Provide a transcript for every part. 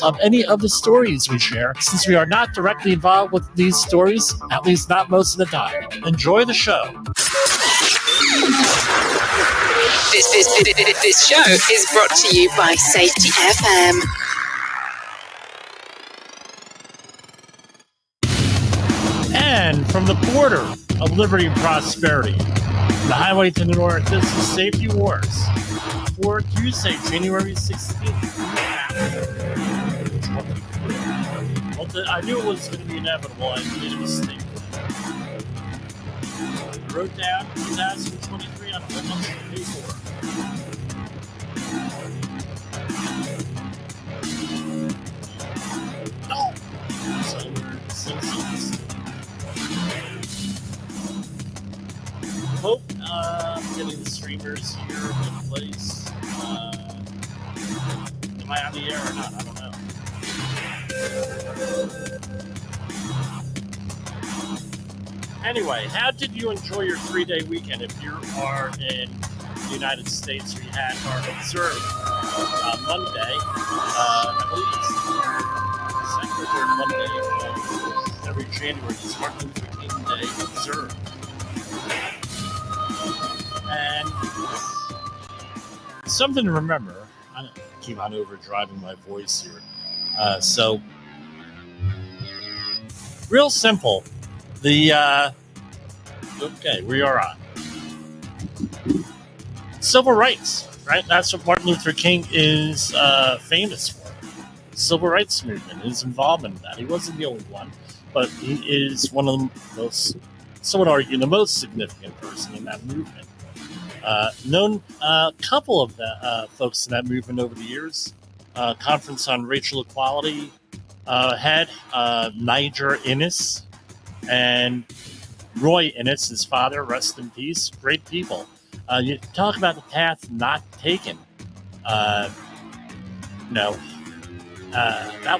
of any of the stories we share, since we are not directly involved with these stories, at least not most of the time. Enjoy the show. This show is brought to you by safetyfm. And from the border of liberty and prosperity, the highway to the north, this is Safety Wars for Tuesday, January 16th. Well, I knew it was going to be inevitable. I made a mistake. I wrote down 2023 on a whole bunch of paper. No! So we're 6 months. Hope getting the streamers here in place. Am I on the air or not? I don't know. Anyway, how did you enjoy your 3-day weekend? If you are in the United States, we had our observed Monday, I believe it's the second or third Monday of every January, it's Martin Luther King Day observed. And something to remember, I keep on overdriving my voice here. So, real simple. Okay, we are on. Civil rights, right? That's what Martin Luther King is famous for. Civil rights movement, his involvement in that. He wasn't the only one, but he is one of the most, some would argue, the most significant person in that movement. Known a couple of the folks in that movement over the years. Conference on Racial Equality head Niger Innes and Roy Innes, his father, rest in peace. Great people. You talk about the path not taken. That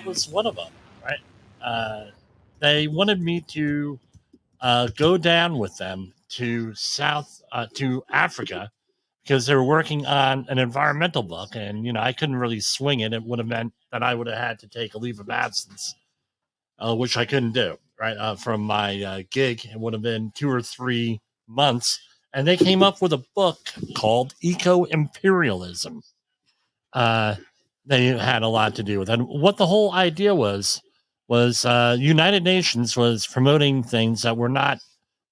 was one of them, right? They wanted me to go down with them to to Africa because they were working on an environmental book, and I couldn't really swing it. It would have meant that I would have had to take a leave of absence, which I couldn't do. Right from my gig, it would have been 2 or 3 months, and they came up with a book called Eco-Imperialism. They had a lot to do with it. And what the whole idea was United Nations was promoting things that were not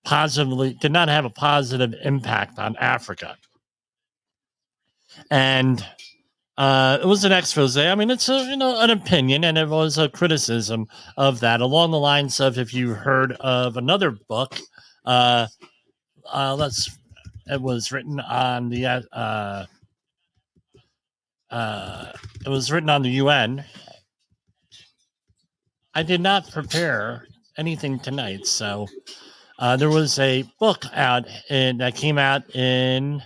did not have a positive impact on Africa. And it was an expose. I mean, it's an opinion, and it was a criticism of that, along the lines of, if you heard of another book, it was written on the it was written on the UN. I did not prepare anything tonight, so there was a book out that came out in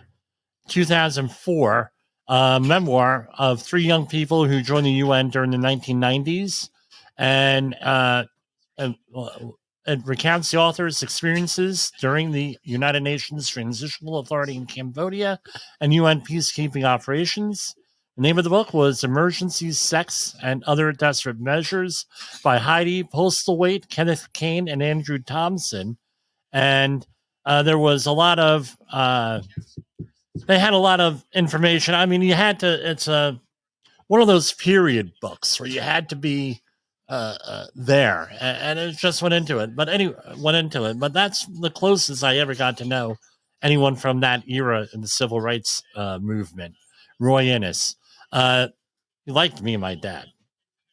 2004. A memoir of 3 young people who joined the UN during the 1990s, and it recounts the author's experiences during the United Nations Transitional Authority in Cambodia and UN peacekeeping operations. The name of the book was Emergencies, Sex, and Other Desperate Measures by Heidi Postlethwaite, Kenneth Kane, and Andrew Thompson. And there was a lot of... they had a lot of information. I mean, it's one of those period books where you had to be there, and it just went into it. But that's the closest I ever got to know anyone from that era in the civil rights movement. Roy Innes. He liked me and my dad.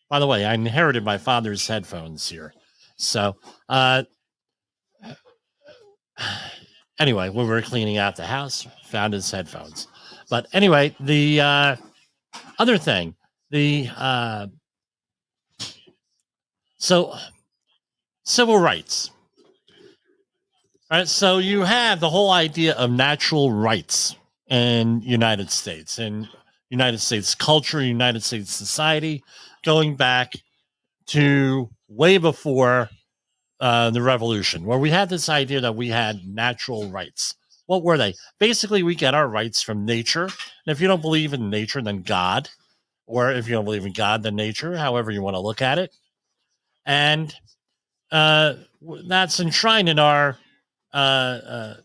By the way, I inherited my father's headphones here. So, anyway, when we were cleaning out the house, found his headphones. But anyway, the other thing, so civil rights. Right, so you have the whole idea of natural rights in United States and United States culture, United States society, going back to way before the revolution, where we had this idea that we had natural rights. What were they? Basically, we get our rights from nature. And if you don't believe in nature, then God. or if you don't believe in God, then nature, however you want to look at it. And that's enshrined in our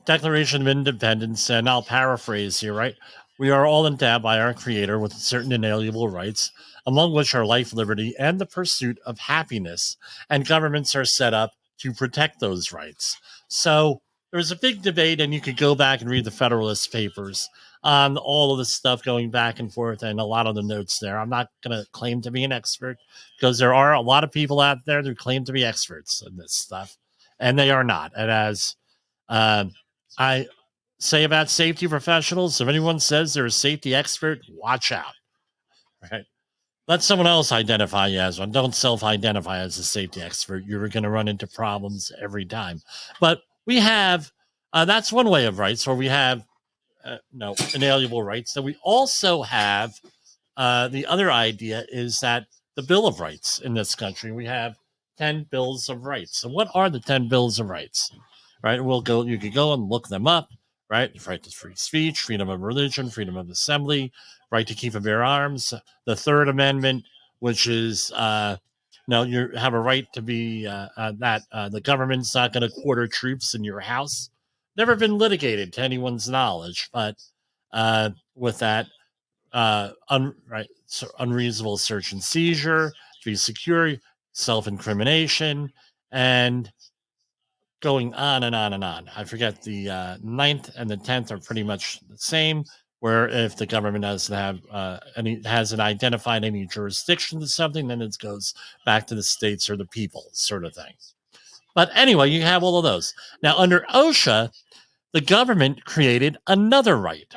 Declaration of Independence. And I'll paraphrase here, right? We are all endowed by our Creator with certain inalienable rights, among which are life, liberty, and the pursuit of happiness. And governments are set up to protect those rights. So there's a big debate, and you could go back and read the Federalist Papers on all of this stuff going back and forth and a lot of the notes there. I'm not going to claim to be an expert because there are a lot of people out there who claim to be experts in this stuff, and they are not. And as I say about safety professionals, if anyone says they're a safety expert, watch out. Right? Let someone else identify you as one. Don't self-identify as a safety expert. You're going to run into problems every time. But we have, that's one way of rights, where we have inalienable rights. So we also have the other idea is that the Bill of Rights in this country, we have 10 bills of rights. So what are the 10 bills of rights? Right? You could go and look them up, right? Right to free speech, freedom of religion, freedom of assembly, right to keep and bear arms. The Third Amendment, which is you have a right to be the government's not going to quarter troops in your house. Never been litigated to anyone's knowledge, but with that, unreasonable search and seizure, to be secure, self-incrimination, and going on and on and on. I forget the 9th and the 10th are pretty much the same, where if the government doesn't have hasn't identified any jurisdiction to something, then it goes back to the states or the people, sort of thing. But anyway, you have all of those. Now, under OSHA, the government created another right.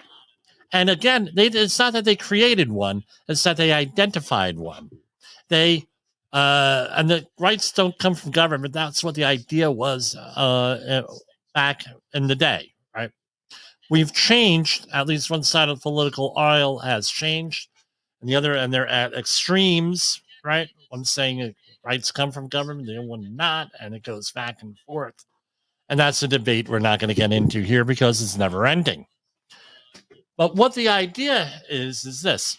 And again, it's not that they created one, it's that they identified one. And the rights don't come from government. That's what the idea was back in the day, right? We've changed, at least one side of the political aisle has changed, and the other, and they're at extremes, right? One saying rights come from government, the other one not, and it goes back and forth. And that's a debate we're not going to get into here because it's never ending. But what the idea is this.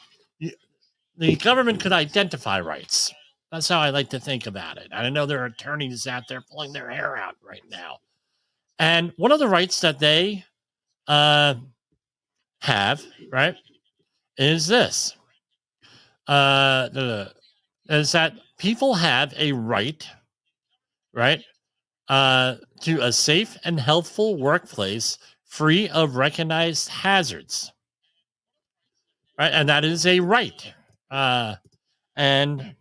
The government could identify rights. That's how I like to think about it. And I know there are attorneys out there pulling their hair out right now. And one of the rights that they have, right, is this. Is that people have a right, right, to a safe and healthful workplace free of recognized hazards. Right? And that is a right. And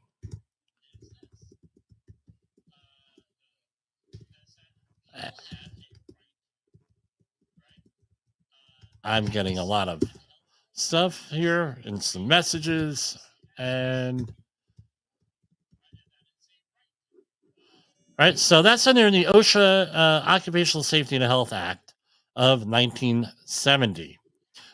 I'm getting a lot of stuff here and some messages, and right, so that's under the OSHA Occupational Safety and Health Act of 1970.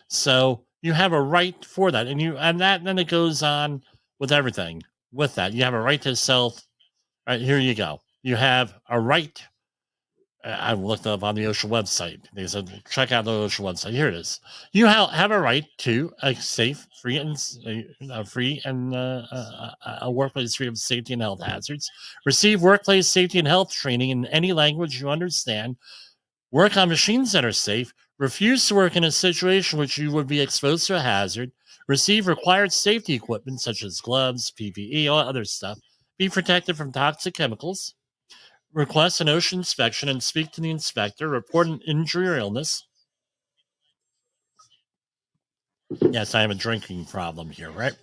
So you have a right for that, and then it goes on with everything. With that, you have a right to self. Right, here you go. You have a right. I looked up on the OSHA website. They said, check out the OSHA website. Here it is. You have a right to a safe, free, and a workplace free of safety and health hazards. Receive workplace safety and health training in any language you understand. Work on machines that are safe. Refuse to work in a situation which you would be exposed to a hazard. Receive required safety equipment such as gloves, PPE, all other stuff. Be protected from toxic chemicals. Request an OSHA inspection and speak to the inspector. Report an injury or illness. Yes, I have a drinking problem here, right?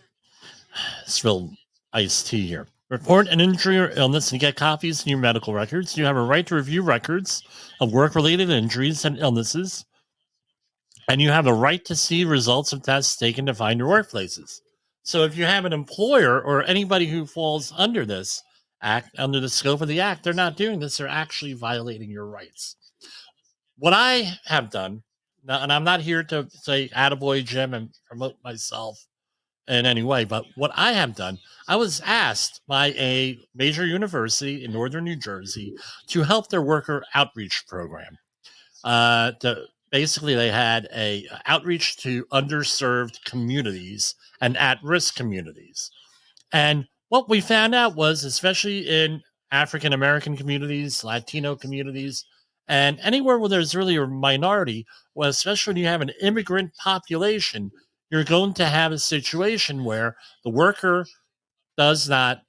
Spilled iced tea here. Report an injury or illness and get copies of your medical records. You have a right to review records of work-related injuries and illnesses. And you have a right to see results of tests taken to find your workplaces. So if you have an employer or anybody who falls under this act, under the scope of the act, they're not doing this. They're actually violating your rights. What I have done, and I'm not here to say attaboy Jim and promote myself in any way, but what I have done, I was asked by a major university in northern New Jersey to help their worker outreach program. To basically they had a outreach to underserved communities and at-risk communities. And what we found out was, especially in African American communities, Latino communities, and anywhere where there's really a minority, well, especially when you have an immigrant population, you're going to have a situation where the worker does not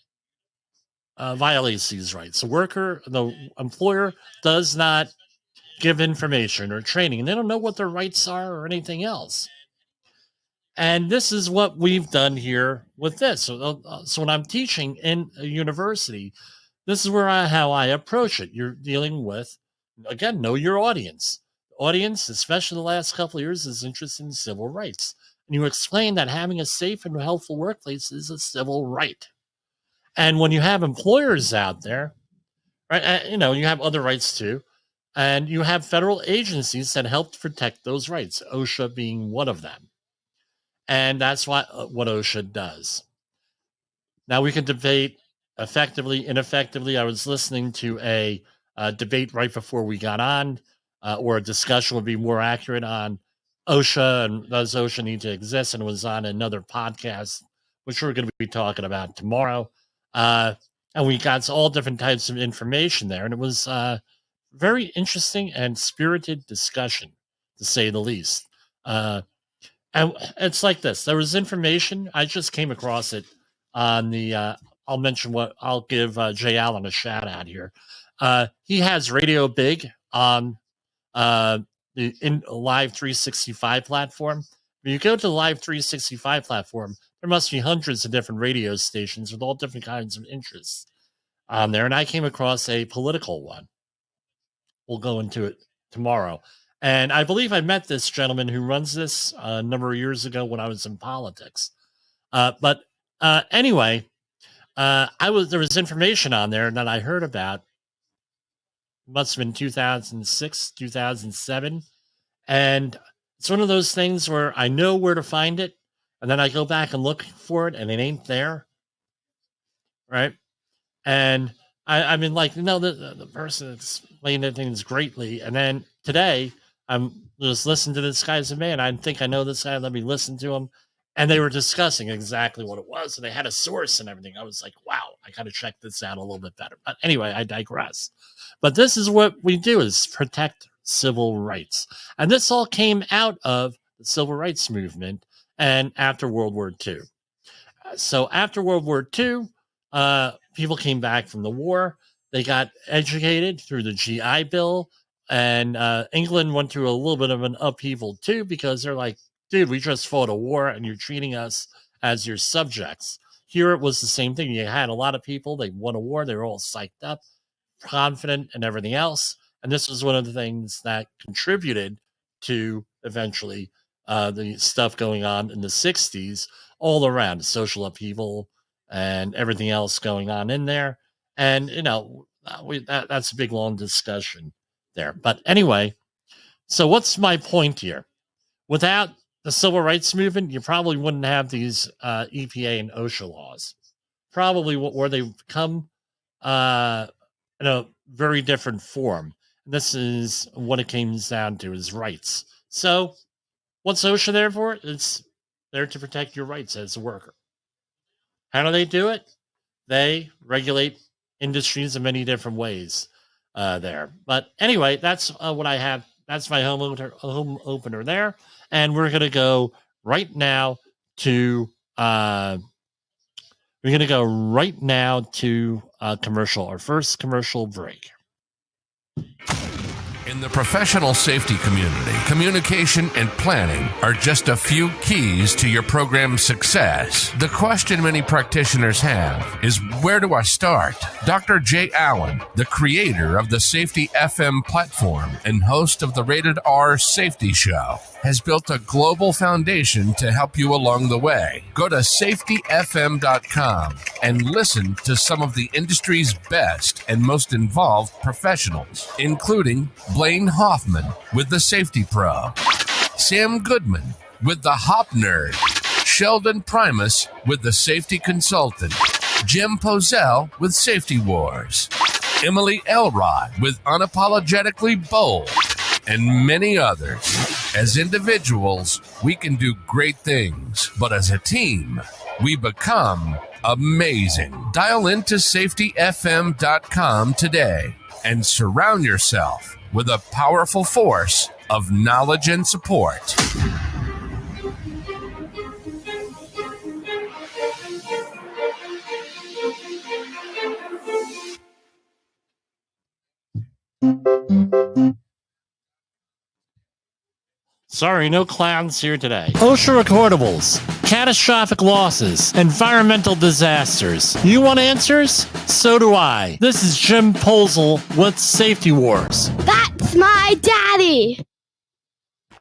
violate these rights. The employer does not give information or training, and they don't know what their rights are or anything else. And this is what we've done here with this. So when I'm teaching in a university, this is how I approach it. You're dealing with, again, know your audience. The audience, especially the last couple of years, is interested in civil rights. And you explain that having a safe and healthful workplace is a civil right. And when you have employers out there, right, you have other rights too. And you have federal agencies that help to protect those rights, OSHA being one of them. And that's what OSHA does. Now we can debate effectively, ineffectively. I was listening to a debate right before we got on, or a discussion would be more accurate on OSHA and does OSHA need to exist, and it was on another podcast, which we're going to be talking about tomorrow. And we got all different types of information there, and it was very interesting and spirited discussion, to say the least. And it's like this. There was information. I just came across it on the, I'll give Jayallen a shout out here. He has Radio Big on the Live 365 platform. When you go to the Live 365 platform, there must be hundreds of different radio stations with all different kinds of interests on there. And I came across a political one. We'll go into it tomorrow. And I believe I met this gentleman who runs this a number of years ago when I was in politics. But anyway, there was information on there that I heard about. It must have been 2006, 2007. And it's one of those things where I know where to find it, and then I go back and look for it, and it ain't there. Right? And I mean, the person explained things greatly. And then today, I'm just listening to this guy. I said, man, I think I know this guy. Let me listen to him. And they were discussing exactly what it was. And they had a source and everything. I was like, wow, I got to check this out a little bit better. But anyway, I digress. But this is what we do, is protect civil rights. And this all came out of the civil rights movement and after World War II. So after World War II, people came back from the war. They got educated through the GI Bill. And England went through a little bit of an upheaval too, because they're like, dude, we just fought a war and you're treating us as your subjects. Here it was the same thing. You had a lot of people, they won a war, they were all psyched up, confident, and everything else. And this was one of the things that contributed to eventually the stuff going on in the 60s all around, the social upheaval and everything else going on in there. And, that's a big, long discussion there. But anyway, so what's my point here? Without the civil rights movement, you probably wouldn't have these EPA and OSHA laws. Probably where they come in a very different form. This is what it comes down to, is rights. So what's OSHA there for? It's there to protect your rights as a worker. How do they do it? They regulate industries in many different ways there. But anyway, that's what I have. That's my home opener there. And we're going to go right now to commercial, our first commercial break. In the professional safety community, communication and planning are just a few keys to your program's success. The question many practitioners have is, where do I start? Dr. Jay Allen, the creator of the Safety FM platform and host of the Rated R Safety Show, has built a global foundation to help you along the way. Go to safetyfm.com and listen to some of the industry's best and most involved professionals, including Blaine Hoffman with the Safety Pro, Sam Goodman with the Hop Nerd, Sheldon Primus with the Safety Consultant, Jim Poesl with Safety Wars, Emily Elrod with Unapologetically Bold, and many others. As individuals, we can do great things, but as a team, we become amazing. Dial into safetyfm.com today and surround yourself with a powerful force of knowledge and support. Sorry, no clowns here today. OSHA recordables, catastrophic losses, environmental disasters. You want answers? So do I. This is Jim Poesl with Safety Wars. That's my daddy!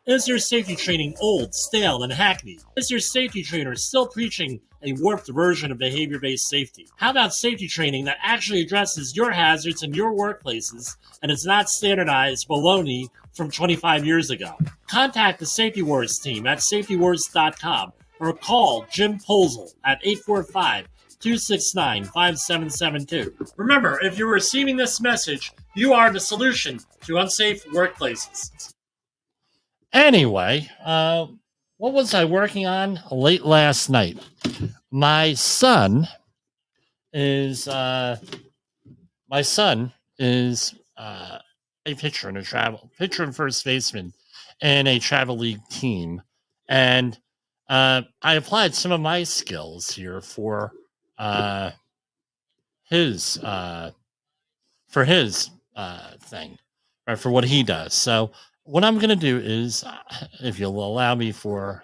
Is your safety training old, stale, and hackneyed? Is your safety trainer still preaching a warped version of behavior-based safety? How about safety training that actually addresses your hazards in your workplaces and is not standardized baloney from 25 years ago? Contact the Safety Wars team at safetywars.com or call Jim Poesl at 845-269-5772. Remember, if you're receiving this message, you are the solution to unsafe workplaces. Anyway, what was I working on late last night? My son is a pitcher and first baseman in a travel league team, and I applied some of my skills here for his thing, right, for what he does. So what I'm going to do is, if you'll allow me for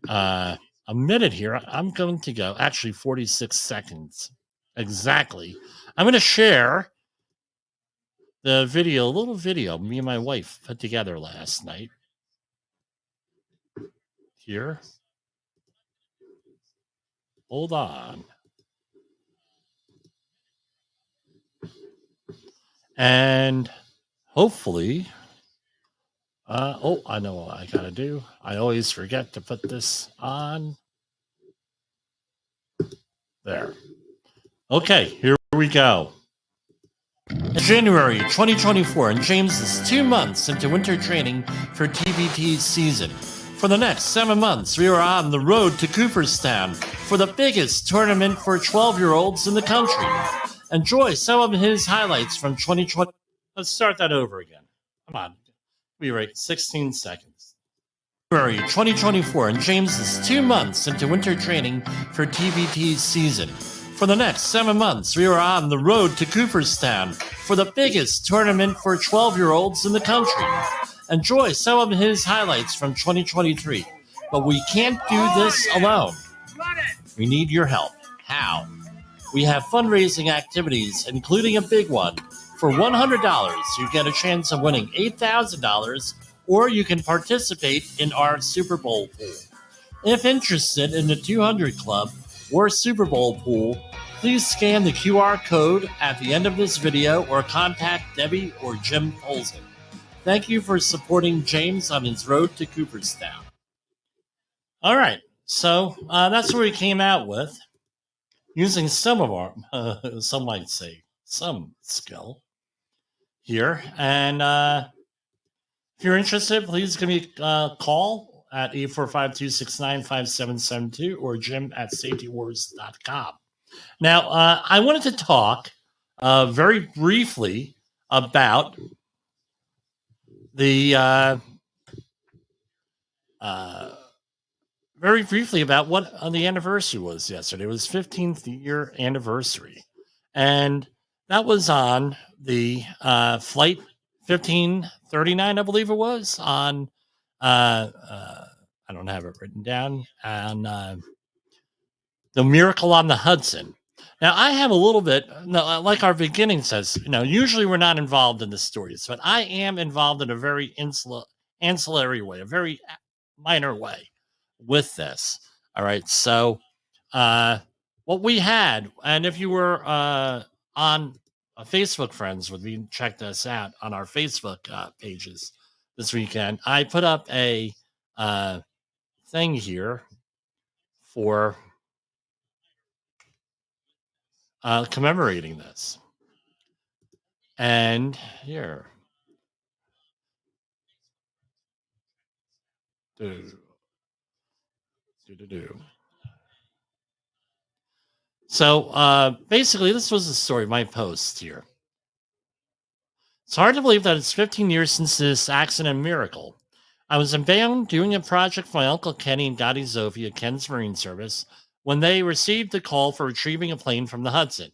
a minute here, I'm going to go, actually 46 seconds exactly. I'm going to share the video, a little video me and my wife put together last night. Here. Hold on. And hopefully... I know what I gotta do. I always forget to put this on. There. Okay, here we go. In January 2024, and James is 2 months into winter training for TBT season. For the next 7 months, we are on the road to Cooperstown for the biggest tournament for 12-year-olds in the country. Enjoy some of his highlights from 2020. Let's start that over again. Come on. Be right, 16 seconds. February 2024, and James is 2 months into winter training for TBT season. For the next 7 months, we are on the road to Cooperstown for the biggest tournament for 12-year-olds in the country. Enjoy some of his highlights from 2023. But we can't do this alone. We need your help. How? We have fundraising activities, including a big one. For $100, you get a chance of winning $8,000, or you can participate in our Super Bowl pool. If interested in the 200 Club or Super Bowl pool, please scan the QR code at the end of this video or contact Debbie or Jim Poesl. Thank you for supporting James on his road to Cooperstown. All right, so that's what we came out with, using some of our, some might say, some skill here. And if you're interested, please give me a call at 845-269-5772 or Jim at safetywars.com. Now, I wanted to talk very briefly about what the anniversary was yesterday. It was 15th year anniversary, and that was on the flight 1539, I believe it was, on I don't have it written down, on the Miracle on the Hudson. Now, I have a little bit, like our beginning says, usually we're not involved in the stories, but I am involved in a very ancillary way, a very minor way with this. All right. So what we had, and if you were on Facebook friends with me, checked us out on our Facebook pages this weekend, I put up a thing here for commemorating this. And here, So basically, this was the story of my post here. It's hard to believe that it's 15 years since this accident miracle. I was in Bayonne doing a project for my uncle Kenny and Gotti Zofi at Ken's Marine Service when they received the call for retrieving a plane from the Hudson.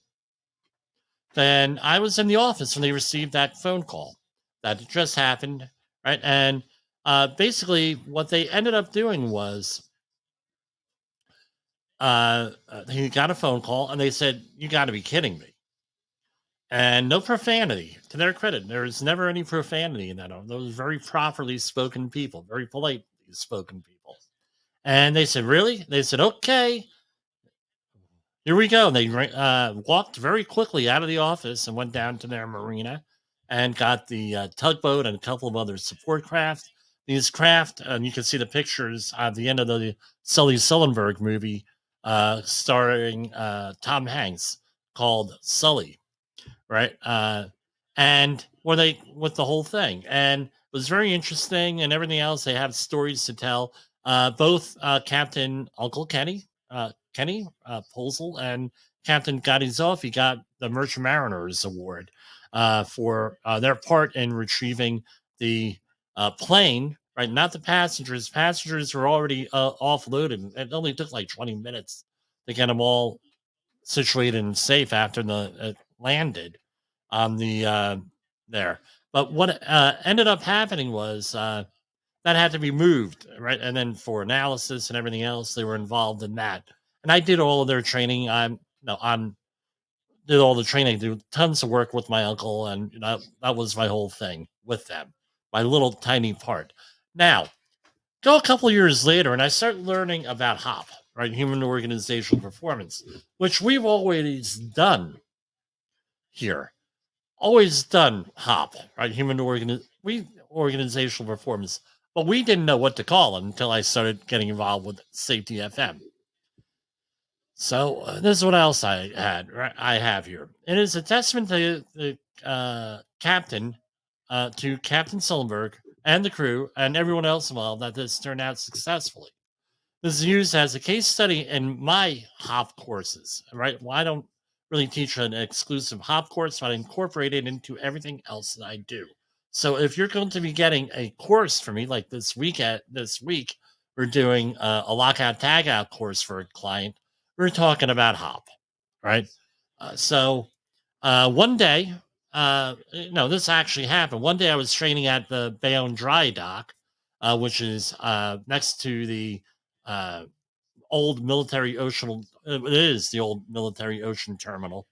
Then I was in the office when they received that phone call. That just happened, right? And basically, what they ended up doing was he got a phone call and they said, "You got to be kidding me." And no profanity. To their credit, there was never any profanity in that. Those very properly spoken people, very politely spoken people. And they said, "Really?" They said, "Okay, here we go." And they walked very quickly out of the office and went down to their marina and got the tugboat and a couple of other support craft. These craft, and you can see the pictures at the end of the Sully Sullenberg movie starring Tom Hanks called Sully. Right. And were they with the whole thing, and it was very interesting and everything else. They have stories to tell. Both Captain Uncle Kenny, Poesl, and Captain Gotti Zofi got the Merchant Mariners Award for their part in retrieving the plane. Right, not the passengers. Passengers were already offloaded. It only took like 20 minutes to get them all situated and safe after the landed on the there. But what ended up happening was that had to be moved, right? And then for analysis and everything else, they were involved in that. And I did all of their training. Did all the training, did tons of work with my uncle, and that was my whole thing with them, my little tiny part. Now, go a couple of years later, and I start learning about HOP, right? Human Organizational Performance, which we've always done here. Always done HOP, right? Organizational Performance. But we didn't know what to call it until I started getting involved with Safety FM. So this is what else I had. Right? I have here. It is a testament to the captain, to Captain Sullenberg and the crew and everyone else involved that this turned out successfully. This is used as a case study in my HOP courses, right? Well, I don't really teach an exclusive HOP course, but I incorporate it into everything else that I do. So if you're going to be getting a course from me, like this week, we're doing a lockout tagout course for a client. We're talking about HOP, right? So one day, this actually happened. One day I was training at the Bayonne dry dock, which is next to the old military ocean. It is the old military ocean terminal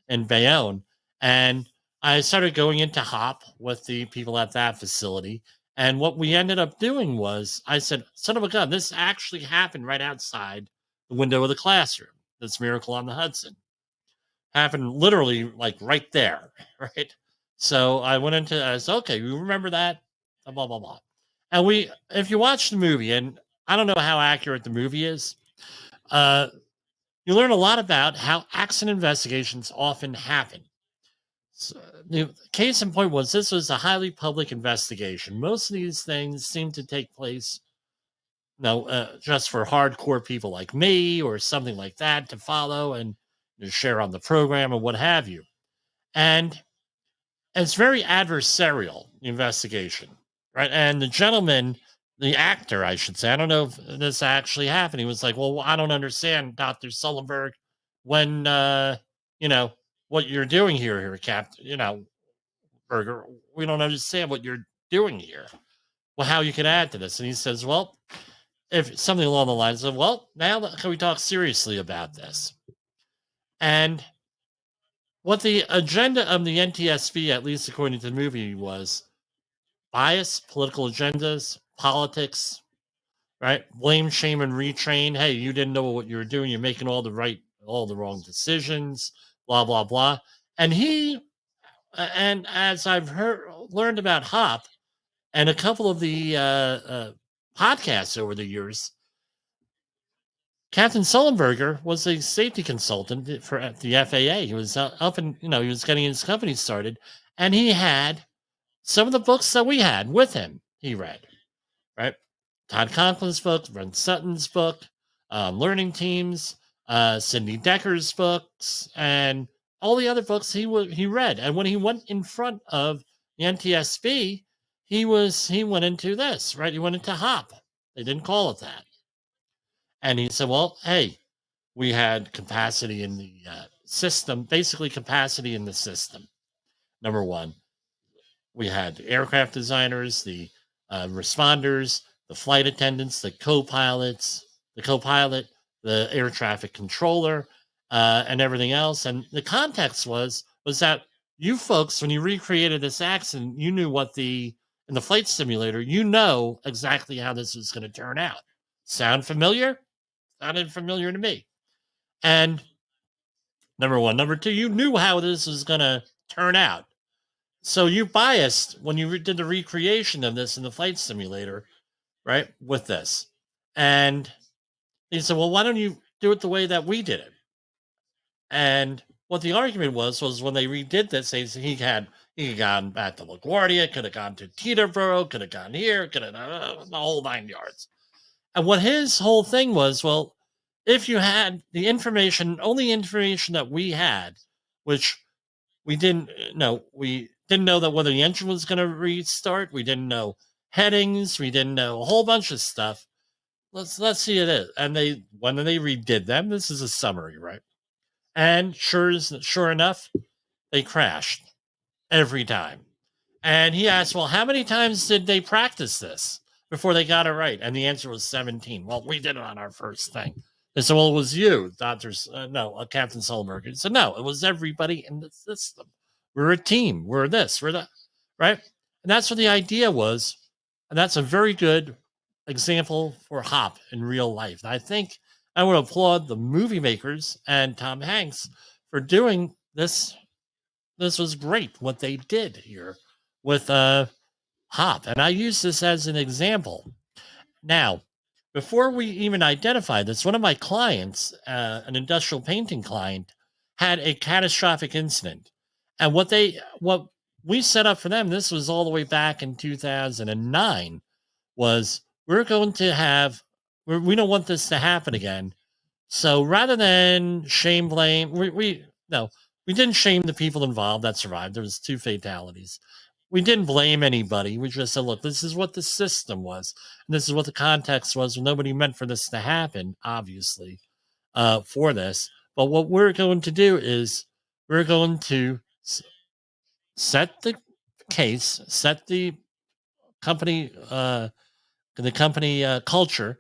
in Bayonne. And I started going into HOP with the people at that facility. And what we ended up doing was I said, son of a gun, this actually happened right outside the window of the classroom. This miracle on the Hudson happened literally like right there. Right. So I went into, I said, okay, you remember that? Blah, blah, blah. And if you watch the movie, and I don't know how accurate the movie is, you learn a lot about how accident investigations often happen. So the case in point was this was a highly public investigation. Most of these things seem to take place, just for hardcore people like me or something like that to follow and to share on the program or what have you. And it's very adversarial, the investigation, right? And the gentleman, the actor, I should say, I don't know if this actually happened. He was like, well, I don't understand, Dr. Sullenberg, when, what you're doing here, Captain, Berger, we don't understand what you're doing here. Well, how you can add to this. And he says, well, if something along the lines of, well, now can we talk seriously about this? And what the agenda of the NTSB, at least according to the movie, was bias, political agendas, politics, right? Blame, shame, and retrain. Hey, you didn't know what you were doing. You're making all the wrong decisions, blah, blah, blah. And and as I've learned about HOP and a couple of the podcasts over the years, Captain Sullenberger was a safety consultant for the FAA. He was up and, he was getting his company started, and he had some of the books that we had with him. He read, right? Todd Conklin's book, Brent Sutton's book, Learning Teams, Sidney Decker's books, and all the other books he read. And when he went in front of the NTSB, he went into this, right? He went into HOP. They didn't call it that. And he said, well, hey, we had capacity in the system, basically capacity in the system. Number one, we had aircraft designers, the responders, the flight attendants, the co-pilot, the air traffic controller, and everything else. And the context was that you folks, when you recreated this accident, you knew in the flight simulator, you know exactly how this was going to turn out. Sound familiar? Sounded familiar to me. And number one. Number two, you knew how this was going to turn out. So you biased when you did the recreation of this in the flight simulator, right, with this. And he said, well, why don't you do it the way that we did it? And what the argument was when they redid this, he had gone back to LaGuardia, could have gone to Teterboro, could have gone here, could have the whole 9 yards. And what his whole thing was, well, if you had the only information that we had, which we didn't know that whether the engine was going to restart. We didn't know headings. We didn't know a whole bunch of stuff. Let's see it. And when they redid them, this is a summary, right? And sure enough, they crashed every time. And he asked, well, how many times did they practice this before they got it right? And the answer was 17. Well, we did it on our first thing. They said, well, it was you, Captain Solberg. He said, no, it was everybody in the system. We're a team. We're this, we're that, right? And that's what the idea was. And that's a very good example for HOP in real life. And I think I would applaud the movie makers and Tom Hanks for doing this. This was great, what they did here with HOP. And I use this as an example. Now, before we even identified this, one of my clients, an industrial painting client, had a catastrophic incident. And what we set up for them, this was all the way back in 2009, was we don't want this to happen again. So rather than shame, blame, we didn't shame the people involved that survived. There was 2 fatalities. We didn't blame anybody. We just said, look, this is what the system was. And this is what the context was. Nobody meant for this to happen, obviously, for this. But what we're going to do is we're going to set the case, set the company culture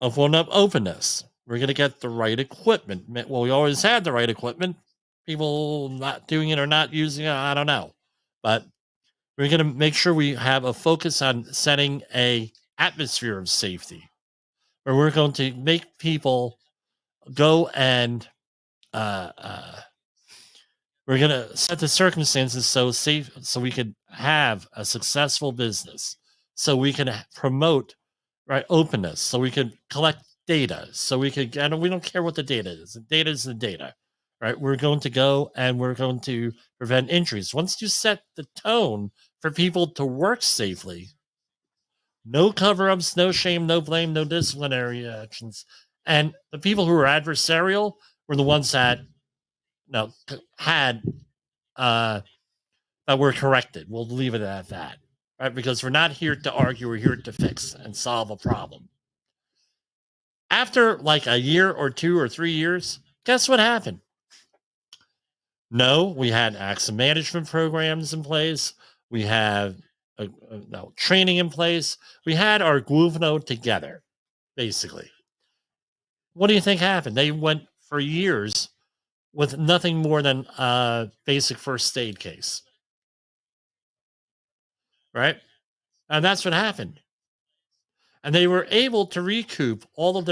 of one of openness. We're going to get the right equipment. Well, we always had the right equipment. People not doing it or not using it, I don't know. But we're going to make sure we have a focus on setting a atmosphere of safety, where we're going to make people go and we're going to set the circumstances so we could have a successful business, so we can promote openness, so we can collect data, so we could, and we don't care what the data is. The data is the data. Right, we're going to go and we're going to prevent injuries. Once you set the tone for people to work safely, no cover-ups, no shame, no blame, no disciplinary actions. And the people who were adversarial were the ones that that were corrected. We'll leave it at that, right? Because we're not here to argue. We're here to fix and solve a problem. After like a year or 2 or 3 years, guess what happened? No, we had accident management programs in place. We have training in place. We had our GUVNO together, basically. What do you think happened? They went for years with nothing more than a basic first aid case. Right? And that's what happened. And they were able to recoup all of their